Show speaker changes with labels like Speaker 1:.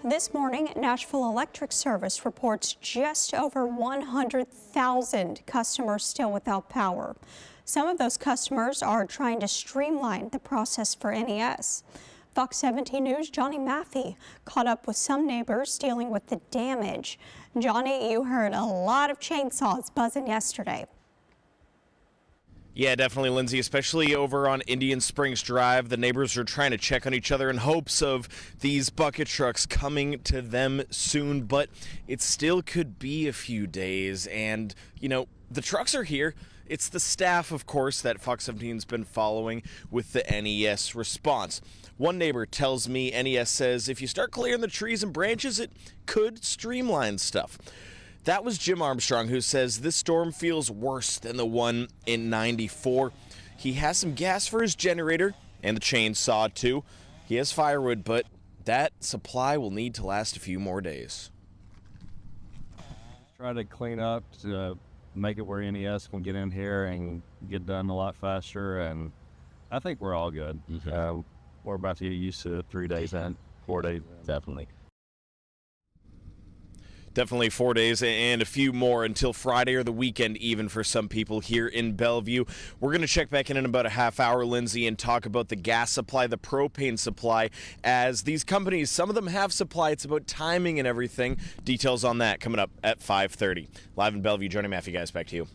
Speaker 1: This morning, Nashville Electric Service reports just over 100,000 customers still without power. Some of those customers are trying to streamline the process for NES. Fox 17 News' Johnny Maffei caught up with some neighbors dealing with the damage. Johnny, you heard a lot of chainsaws buzzing yesterday.
Speaker 2: Yeah, definitely, Lindsay, especially over on Indian Springs Drive. The neighbors are trying to check on each other in hopes of these bucket trucks coming to them soon, but it still could be a few days. And, you know, the trucks are here. It's the staff, of course, that Fox 17's been following with the NES response. One neighbor tells me NES says if you start clearing the trees and branches, it could streamline stuff. That was Jim Armstrong, who says this storm feels worse than the one in '94. He has some gas for his generator and the chainsaw, too. He has firewood, but that supply will need to last a few more days.
Speaker 3: Try to clean up to make it where NES can get in here and get done a lot faster, and I think we're all good. We're about to get used to 3 days in, 4 days in.
Speaker 2: Definitely 4 days and a few more until Friday or the weekend even for some people here in Bellevue. We're going to check back in about a half hour, Lindsay, and talk about the gas supply, the propane supply, as these companies, some of them have supply. It's about timing and everything. Details on that coming up at 5:30. Live in Bellevue, Johnny Maffei, guys, back to you.